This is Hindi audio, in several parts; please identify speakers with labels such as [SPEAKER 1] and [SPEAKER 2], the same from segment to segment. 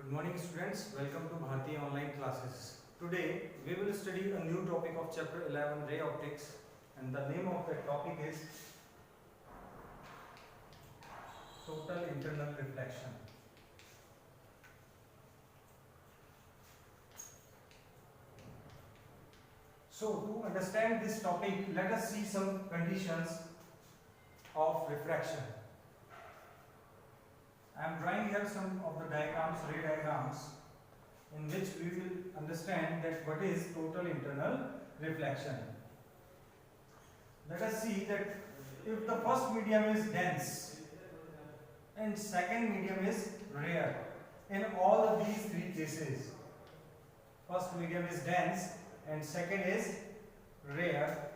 [SPEAKER 1] Good morning students, welcome to Bharti online classes. Today we will study a new topic of chapter 11 ray optics, and the name of that topic is total internal reflection. So to understand this topic, let us see some conditions of refraction. I am drawing here some of the diagrams, ray diagrams, in which we will understand that what is total internal reflection. Let us see that if the first medium is dense and second medium is rare, in all of these three cases, first medium is dense and second is rare,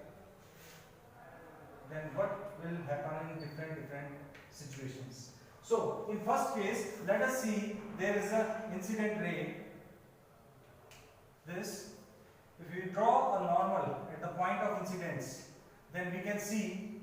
[SPEAKER 1] then what will happen in different situations? So in first case, let us see there is an incident ray. This, if we draw a normal at the point of incidence, then we can see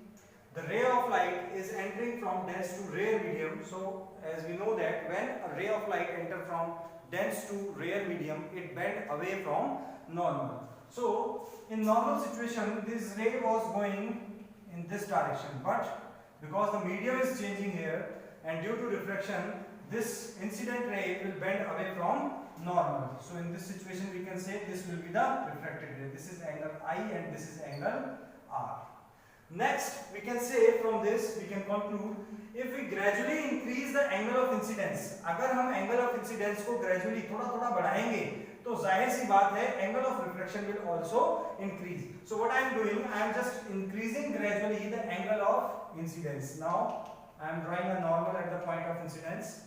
[SPEAKER 1] the ray of light is entering from dense to rare medium. So as we know that when a ray of light enter from dense to rare medium, it bend away from normal. So in normal situation, this ray was going in this direction, but because the medium is changing here, and due to refraction, this incident ray will bend away from normal. So in this situation, we can say this will be the refracted ray. This is angle I and this is angle R. Next, we can say from this, we can conclude, if we gradually increase the angle of incidence, अगर हम angle of incidence को gradually थोड़ा-थोड़ा बढ़ाएंगे, तो जाहिर सी बात है angle of refraction will also increase. So what I am doing, I am just increasing gradually the angle of incidence. Now I am drawing a normal at the point of incidence.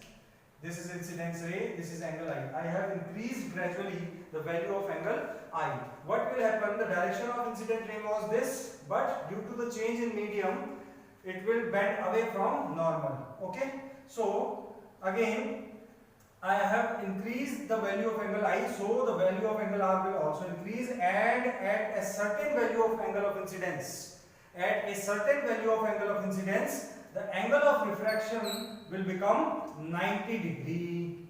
[SPEAKER 1] This is incidence ray, this is angle I. I have increased gradually the value of angle I. What will happen? The direction of incident ray was this, but due to the change in medium, it will bend away from normal. Okay? So again, I have increased the value of angle I, so the value of angle R will also increase, and at a certain value of angle of incidence, the angle of refraction will become 90 degree.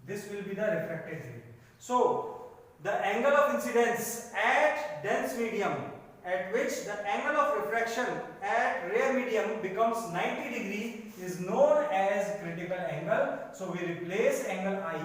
[SPEAKER 1] This will be the refracted ray. So the angle of incidence at dense medium, at which the angle of refraction at rare medium becomes 90 degree, is known as critical angle. So we replace angle I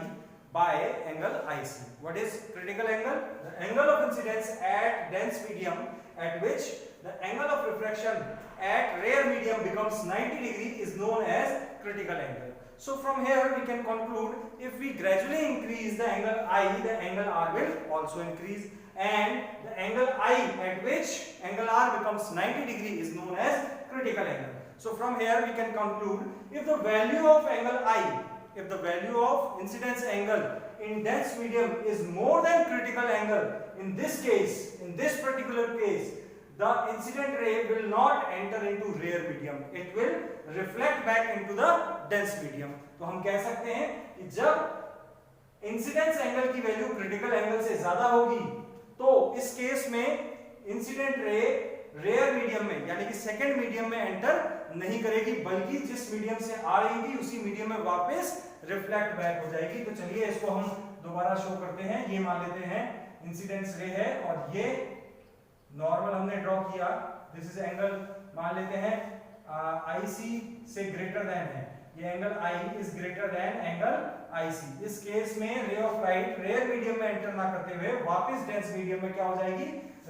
[SPEAKER 1] by angle IC. What is critical angle? The angle of incidence at dense medium, at which the angle of refraction at rare medium becomes 90 degree, is known as critical angle. So from here we can conclude, if we gradually increase the angle I, the angle R will also increase, and the angle I at which angle R becomes 90 degree is known as critical angle. So from here we can conclude, if the value of angle I, if the value of incidence angle in dense medium is more than critical angle, in this case, in this particular case, the incident ray will not enter into rare medium. It will reflect back into the dense medium. तो हम कह सकते हैं कि जब इंसिडेंस एंगल की वैल्यू क्रिटिकल एंगल से ज्यादा होगी, तो इस केस में इंसिडेंट रे रेयर मीडियम में, यानी कि सेकंड मीडियम में एंटर नहीं करेगी, बल्कि जिस मीडियम से आ रही थी उसी मीडियम में वापस रिफ्लेक्ट बैक हो जाएगी. तो चलिए इसको हम दोबारा शो करते हैं. ये मान लेते हैं इंसिडेंस रे है और ये नॉर्मल हमने ड्रॉ किया. दिस इज एंगल मान लेते हैं IC से ग्रेटर देन है. ये angle I is greater than angle IC. इस केस में ray of light rare medium में एंटर ना करते हुए वापस डेंस मीडियम में क्या हो जाएगी?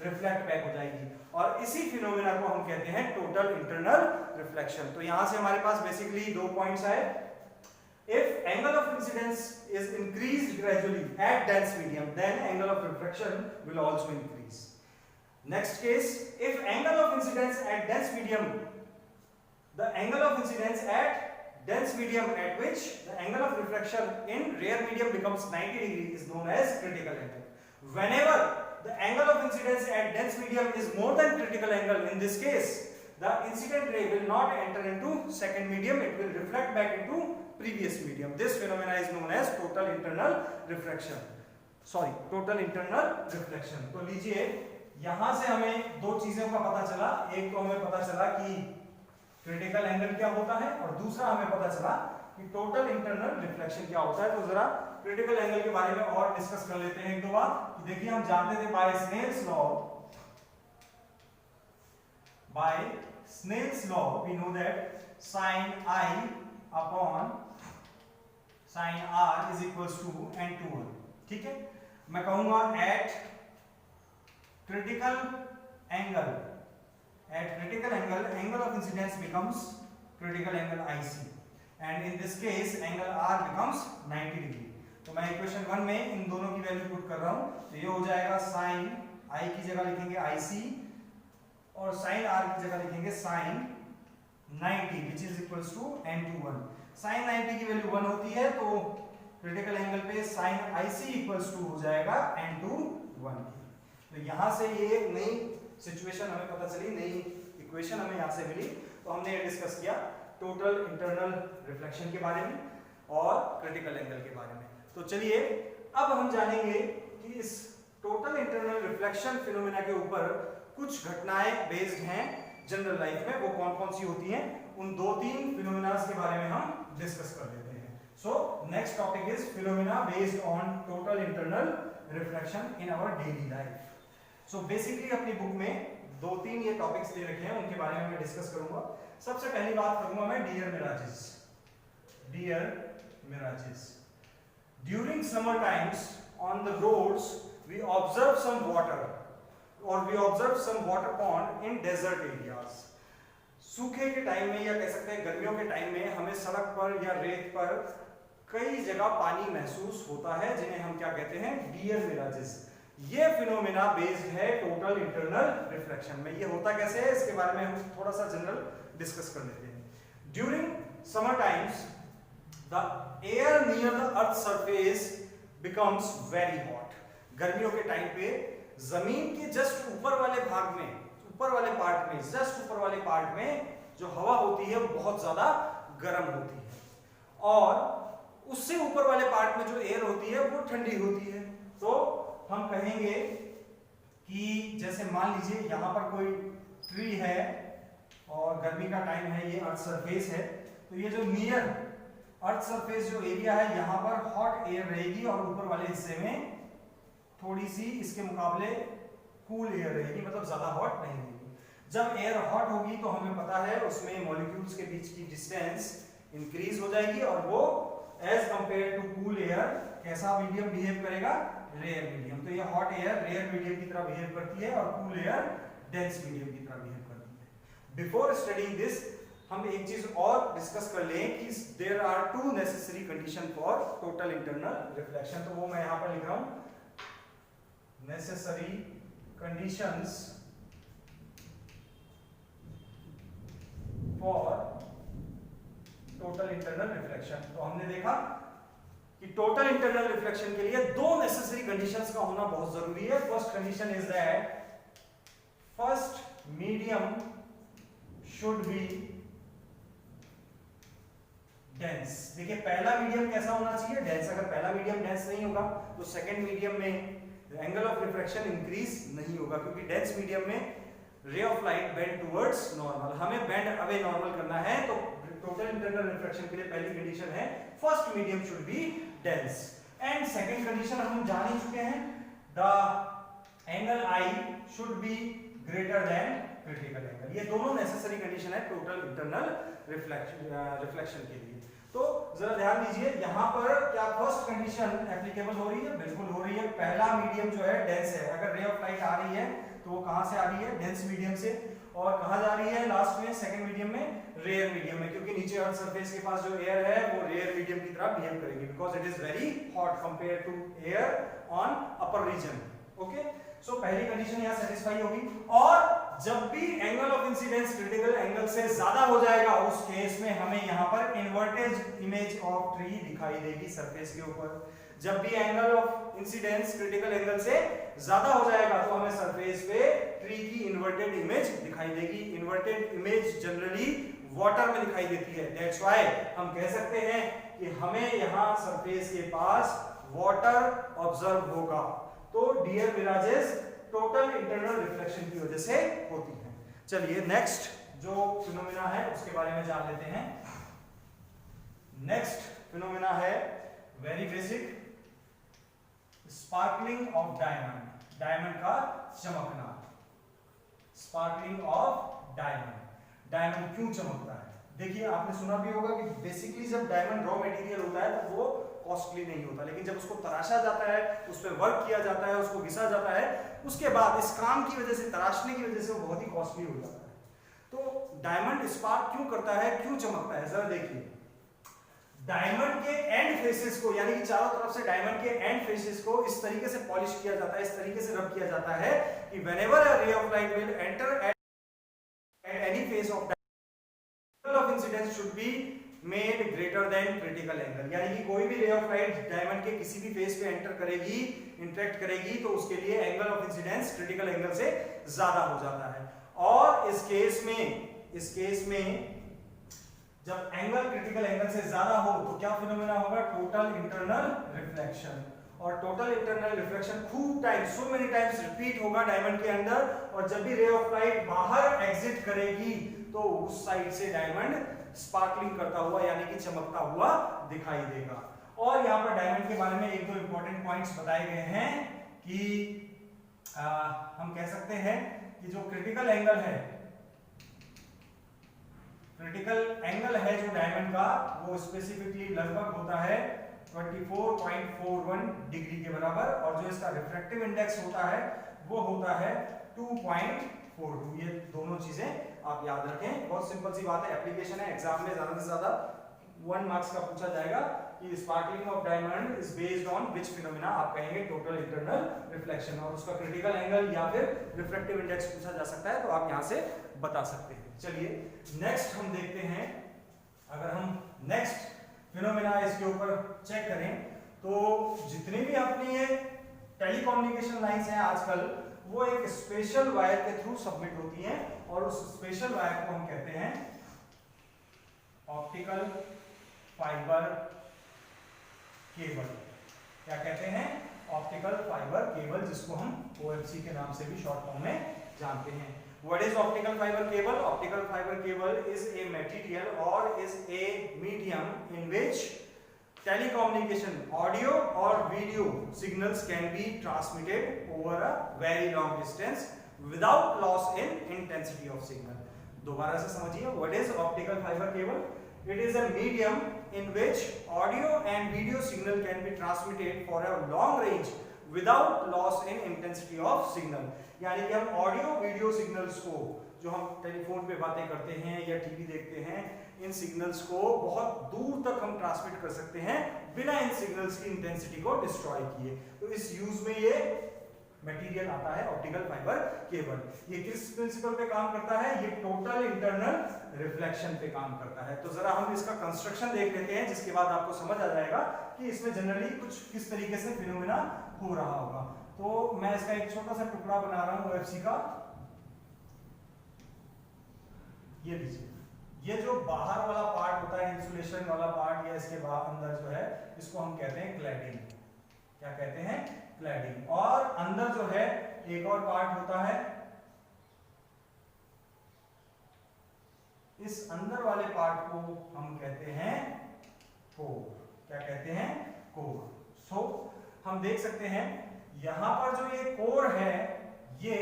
[SPEAKER 1] रिफ्लेक्ट बैक हो जाएगी. और इसी फिनोमेना को हम कहते हैं टोटल इंटरनल रिफ्लेक्शन. तो यहां से हमारे पास बेसिकली दो पॉइंट्स आए. If angle of incidence is increased gradually at dense medium, then angle of refraction will also increase. Next case, if angle of incidence at dense medium, the angle of incidence at dense medium at which the angle of refraction in rare medium becomes 90 degree is known as critical angle. Whenever the angle of incidence at dense medium is more than critical angle, in this case, the incident ray will not enter into second medium, it will reflect back into previous medium. This phenomena is known as total internal refraction. Total internal reflection. तो लीजिए, यहां से हमें दो चीजों का पता चला. एक तो हमें पता चला कि क्रिटिकल एंगल क्या होता है और दूसरा हमें पता चला कि टोटल इंटरनल रिफ्लेक्शन क्या होता है। तो जरा क्रिटिकल एंगल के बारे में और डिस्कस कर लेते हैं एक दो बार। देखिए हम जानते थे by Snell's law we know that sin I upon sin R is equals to n/1। ठीक है, मैं कहूंगा at critical angle angle of incidence becomes critical angle IC and in this case angle R becomes 90 degree। तो मैं इक्वेशन 1 में इन दोनों की वैल्यू पुट कर रहा हूं, तो ये हो जाएगा sin I की जगह लिखेंगे IC और sin R की जगह लिखेंगे sin 90 which is equals to n/1। sin 90 की वैल्यू 1 होती है तो क्रिटिकल एंगल पे sin IC इक्वल्स टू हो जाएगा n/1। तो यहां से ये नई सिचुएशन हमें पता चली, नई इक्वेशन हमें यहां से मिली। तो हमने ये डिस्कस किया टोटल इंटरनल रिफ्लेक्शन के बारे में और क्रिटिकल एंगल के बारे में। तो चलिए अब हम जानेंगे कि इस टोटल इंटरनल रिफ्लेक्शन फिनोमेना के ऊपर कुछ घटनाएं बेस्ड हैं जनरल लाइफ में, वो कौन कौन सी होती हैं, उन दो तीन फिनोमेनास के बारे में हम डिस्कस कर लेते हैं। So next topic is phenomena based on total internal reflection in our daily life. So basically अपनी बुक में दो तीन ये टॉपिक्स दे रखे हैं, उनके बारे में मैं डिस्कस करूंगा। सबसे पहली बात करूंगा मैं dear mirages. During summer times on the roads we observe some water pond in desert areas. सूखे के टाइम में या कह सकते हैं गर्मियों के टाइम में हमें सड़क पर या रेत पर कई जगह पानी महसूस होता है, जिन्हें हम क्या कहते हैं, डियर मिराजेस। ये फिनोमेना बेस्ड है टोटल इंटरनल रिफ्लेक्शन में। ये होता कैसे है इसके बारे में हम थोड़ा सा जनरल डिस्कस कर लेते हैं। During summer times the air near the earth surface becomes very hot. गर्मियों के टाइम पे जमीन के जस्ट ऊपर वाले पार्ट में जो हवा होती है वो बहुत ज्यादा गर्म होती है और उससे ऊपर वाले पार्ट में जो एयर होती है वो ठंडी होती है। तो हम कहेंगे कि जैसे मान लीजिए यहाँ पर कोई ट्री है और गर्मी का टाइम है, ये अर्थ सरफेस है, तो ये जो नियर अर्थ सरफेस जो एरिया है यहाँ पर हॉट एयर रहेगी और ऊपर वाले हिस्से में थोड़ी सी इसके मुकाबले कूल एयर रहेगी, मतलब ज्यादा हॉट नहीं रहेगी। जब एयर हॉट होगी तो हमें पता है उसमें मॉलिक्यूल्स के बीच की डिस्टेंस इंक्रीज हो जाएगी और वो as compare to cool air कैसा मीडियम बिहेव करेगा, रेयर मीडियम। तो ये हॉट एयर रेयर मीडियम की तरह बिहेव करती है और कूल एयर डेंस मीडियम की तरह बिहेव करती है। बिफोर स्टडीइंग दिस हम एक चीज और डिस्कस कर लें कि there are two necessary condition for total internal reflection. तो वो मैं यहां पर लिख रहा हूं, necessary conditions for total internal reflection। तो हमने देखा कि टोटल इंटरनल रिफ्लेक्शन के लिए दो नेसेसरी कंडीशंस का होना बहुत जरूरी है। First condition is that first medium should be dense. देखिए पहला मीडियम कैसा होना चाहिए, डेंस। अगर पहला मीडियम डेंस नहीं होगा तो सेकंड मीडियम में एंगल ऑफ रिफ्रैक्शन इंक्रीज नहीं होगा, क्योंकि डेंस मीडियम में ray of light bend towards normal, हमें बेंड अवे नॉर्मल करना है। तो टोटल इंटरनल रिफ्रैक्शन के लिए पहली कंडीशन है first medium should be dense. And second condition हम जान ही चुके हैं, the angle I should be greater than critical angle. ये दोनों नेसेसरी कंडीशन है टोटल इंटरनल रिफ्लेक्शन के लिए। तो जरा ध्यान दीजिए यहाँ पर क्या फर्स्ट कंडीशन एप्लीकेबल हो रही है, बिल्कुल हो रही है। पहला मीडियम जो है डेंस है, अगर रे ऑफ लाइट आ रही है तो वो कहां से आ रही है, डेंस मीडियम से, और कहां जा रही है लास्ट में, सेकंड मीडियम में, रेयर मीडियम में, क्योंकि नीचे अर्थ सरफेस के पास जो एयर है वो रेयर मीडियम की तरह बिहेव करेगी because it is very hot compare to air on upper region. Okay, so पहली कंडीशन यहाँ सेटिस्फाई होगी। और जब भी angle of incidence critical angle से ज्यादा हो जाएगा उस केस में हमें यहाँ पर इन्वर्टेड इमेज ऑफ ट्री दिखाई देगी सरफेस के ऊपर। जब भी angle of incidence critical angle से ज्यादा हो जाएगा तो हमें सरफेस पे ट्री की इन्वर्टेड इमेज दिखाई देगी। इन्वर्टेड इमेज जनरली वाटर में दिखाई देती है, दैट्स व्हाई हम कह सकते हैं कि हमें यहाँ सरफेस के पास वाटर ऑब्जर्व होगा। तो dear mirages total internal reflection की वजह से होती है। चलिए नेक्स्ट जो फिनोमेना है उसके बारे में जान लेते हैं। नेक्स्ट फिनोमेना है very basic, sparkling of diamond, diamond का चमकना। स्पार्कलिंग ऑफ डायमंड, डायमंड क्यों चमकता है? देखिए आपने सुना भी होगा कि बेसिकली जब डायमंड रॉ मटेरियल होता है तो वो कॉस्टली नहीं होता, लेकिन जब उसको तराशा जाता है, उस पर वर्क किया जाता है, उसको घिसा जाता है, उसके बाद इस काम की वजह से, तराशने की वजह से वो बहुत ही कॉस्टली हो जाता है। तो डायमंड स्पार्क क्यों करता है, क्यों चमकता है, जरा देखिए। डायमंड के एंड फेसेस को, यानी कि चारों तरफ से डायमंड के एंड फेसेस को इस तरीके से पॉलिश किया जाता है, इस तरीके से रब किया जाता है कि whenever a ray of light will enter at any face of angle of incidence should be made greater than critical angle, यानी कि कोई भी रे ऑफ लाइट डायमंड के किसी भी फेस पे एंटर करेगी, इंटरेक्ट करेगी, तो उसके लिए angle of incidence critical angle से ज्यादा हो जाता है। और इस केस में जब एंगल क्रिटिकल एंगल से ज्यादा हो तो क्या फिनोमेना होगा, टोटल इंटरनल रिफ्लेक्शन। और टोटल इंटरनल रिफ्लेक्शन खूब टाइम, सो मेनी टाइम्स रिपीट होगा डायमंड के अंदर, और जब भी रे ऑफ लाइट बाहर एग्जिट करेगी तो उस साइड से डायमंड स्पार्कलिंग करता हुआ, यानी कि चमकता हुआ दिखाई देगा। और यहाँ पर डायमंड के बारे में एक दो इंपॉर्टेंट पॉइंट्स बताए गए हैं कि हम कह सकते हैं कि जो क्रिटिकल एंगल है, क्रिटिकल एंगल है जो डायमंड का, वो स्पेसिफिकली लगभग होता है 24.41 डिग्री के बराबर, और जो इसका रिफ्रैक्टिव इंडेक्स होता है वो होता है 2.42। ये दोनों चीजें आप याद रखें, बहुत सिंपल सी बात है, एप्लीकेशन है, एग्जाम में ज्यादा से ज्यादा 1 मार्क्स का पूछा जाएगा कि sparkling of diamond is based on which phenomena, आप कहेंगे टोटल इंटरनल रिफ्लेक्शन, और उसका क्रिटिकल एंगल या फिर रिफ्रैक्टिव इंडेक्स पूछा जा सकता है, तो आप यहां से बता सकते हैं। चलिए नेक्स्ट हम देखते हैं, अगर हम नेक्स्ट फिनोमेना इसके ऊपर चेक करें तो जितनी भी अपनी ये टेलीकम्युनिकेशन लाइंस हैं आजकल, वो एक स्पेशल वायर के थ्रू सबमिट होती हैं, और उस स्पेशल वायर को हम कहते हैं ऑप्टिकल फाइबर केबल। क्या कहते हैं? ऑप्टिकल फाइबर केबल, जिसको हम OFC के नाम से भी शॉर्ट फॉर्म में जानते हैं। What is optical fiber cable? Optical fiber cable is a material or is a medium in which telecommunication, audio or video signals can be transmitted over a very long distance without loss in intensity of signal. दोबारा से समझिए, what is optical fiber cable? It is a medium in which audio and video signal can be transmitted for a long range without loss in intensity of signal. यानी कि हम ऑडियो वीडियो सिग्नल्स को, जो हम टेलीफोन पे बातें करते हैं या टीवी देखते हैं, इन सिग्नल्स को बहुत दूर तक हम ट्रांसमिट कर सकते हैं बिना इन सिग्नल्स की इंटेंसिटी को डिस्ट्रॉय किए। तो इस यूज में ये मटेरियल आता है ऑप्टिकल फाइबर केबल। ये किस प्रिंसिपल पे काम करता है? ये टोटल इंटरनल रिफ्लेक्शन पे काम करता है। तो जरा हम इसका कंस्ट्रक्शन देख लेते हैं, जिसके बाद आपको समझ आ जाएगा कि इसमें जनरली कुछ किस तरीके से फिनोमेना हो रहा होगा। तो मैं इसका एक छोटा सा टुकड़ा बना रहा हूं OFC का। ये लीजिए, ये जो बाहर वाला पार्ट होता है, इंसुलेशन वाला पार्ट, या इसके बाद अंदर जो है, इसको हम कहते हैं क्लैडिंग। क्या कहते हैं? क्लैडिंग। और अंदर जो है एक और पार्ट होता है, इस अंदर वाले पार्ट को हम कहते हैं कोर। क्या कहते हैं? कोर। सो हम देख सकते हैं यहां पर जो ये कोर है, ये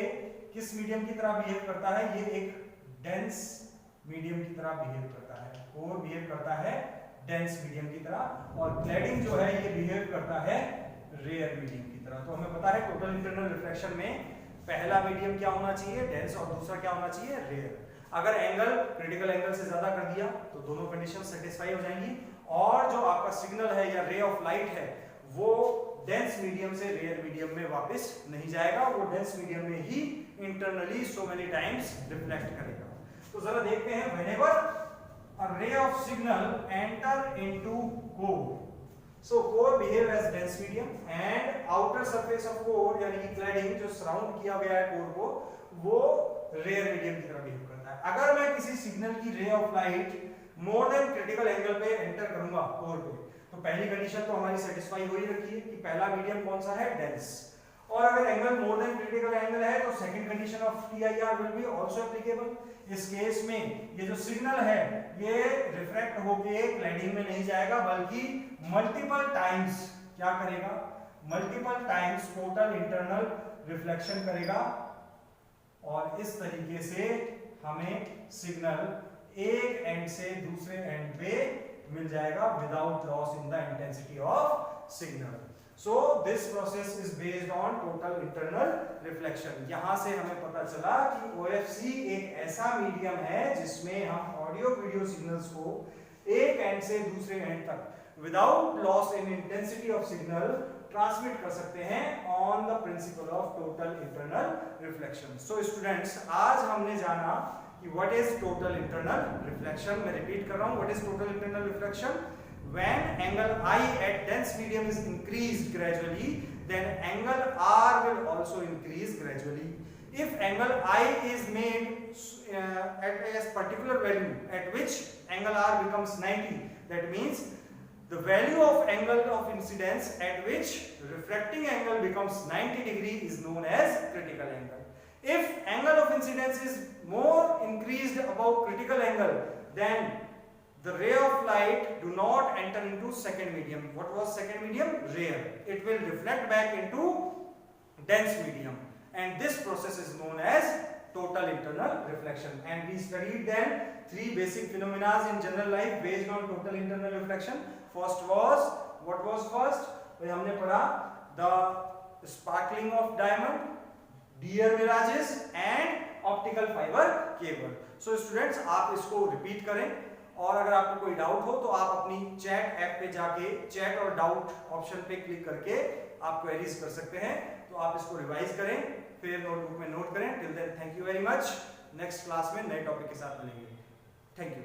[SPEAKER 1] किस मीडियम की तरह बिहेव करता है? ये एक डेंस मीडियम की तरह बिहेव करता है। कोर बिहेव करता है डेंस मीडियम की तरह, और क्लैडिंग जो है ये बिहेव करता है रेयर मीडियम की तरह। तो हमें पता है टोटल इंटरनल रिफ्लेक्शन में पहला मीडियम क्या होना चाहिए? डेंस, और दूसरा क्या होना चाहिए? रेयर। अगर एंगल क्रिटिकल एंगल से ज्यादा कर दिया तो दोनों कंडीशन सेटिस्फाई हो जाएंगी, और जो आपका सिग्नल है या रे ऑफ लाइट है वो डेंस मीडियम से रेयर मीडियम में वापस नहीं जाएगा, वो डेंस मीडियम में ही internally so many times reflect करेगा। तो जरा देखते हैं, whenever a ray of signal enter into core, so core behave as dense medium, and outer surface of core यानी कि क्लैडिंग जो सराउंड किया गया है कोर को, वो रेयर मीडियम की तरह बिहेव करता है। अगर मैं किसी सिग्नल की रे of light more than critical angle पे एंटर करूंगा कोर पे, तो पहली कंडीशन तो हमारी सेटिस्फाई हो ही रखी है कि पहला मीडियम कौन सा है? डेंस। और अगर angle more than critical angle है तो second condition of TIR will be also applicable. इस केस में ये जो सिग्नल है ये रिफ्रैक्ट होके क्लैडिंग में नहीं जाएगा बल्कि मल्टीपल टाइम्स क्या करेगा, multiple times total internal reflection करेगा और इस तरीके से हमें सिग्नल एक एंड से दूसरे एंड पे मिल जाएगा without loss in the intensity of signal. So this process is based on total internal reflection. यहां से हमें पता चला कि OFC एक ऐसा मीडियम है जिसमें हम ऑडियो वीडियो सिग्नल्स को एक एंड से दूसरे एंड तक without loss in intensity of signal transmit कर सकते हैं on the principle of total internal reflection. So students, आज हमने जाना कि what is total internal reflection. मैं रिपीट कर रहा हूं, what is total internal reflection? When angle I at dense medium is increased gradually, then angle R will also increase gradually. If angle I is made at a particular value at which angle R becomes 90, that means the value of angle of incidence at which refracting angle becomes 90 degree is known as critical angle. If angle of incidence is more increased above critical angle, then the ray of light do not enter into second medium. What was second medium? Rare. It will reflect back into dense medium, and this process is known as total internal reflection. And we studied then three basic phenomena in general life based on total internal reflection. First was, what was first? वही हमने पढ़ा the sparkling of diamond, deer mirages and optical fiber cable. So students, आप इसको repeat करें और अगर आपको कोई डाउट हो तो आप अपनी चैट ऐप पे जाके चैट और डाउट ऑप्शन पे क्लिक करके आप क्वेरीज कर सकते हैं। तो आप इसको रिवाइज करें, फिर नोटबुक में नोट करें। Till then thank you very much. Next class में नए टॉपिक के साथ मिलेंगे। Thank you.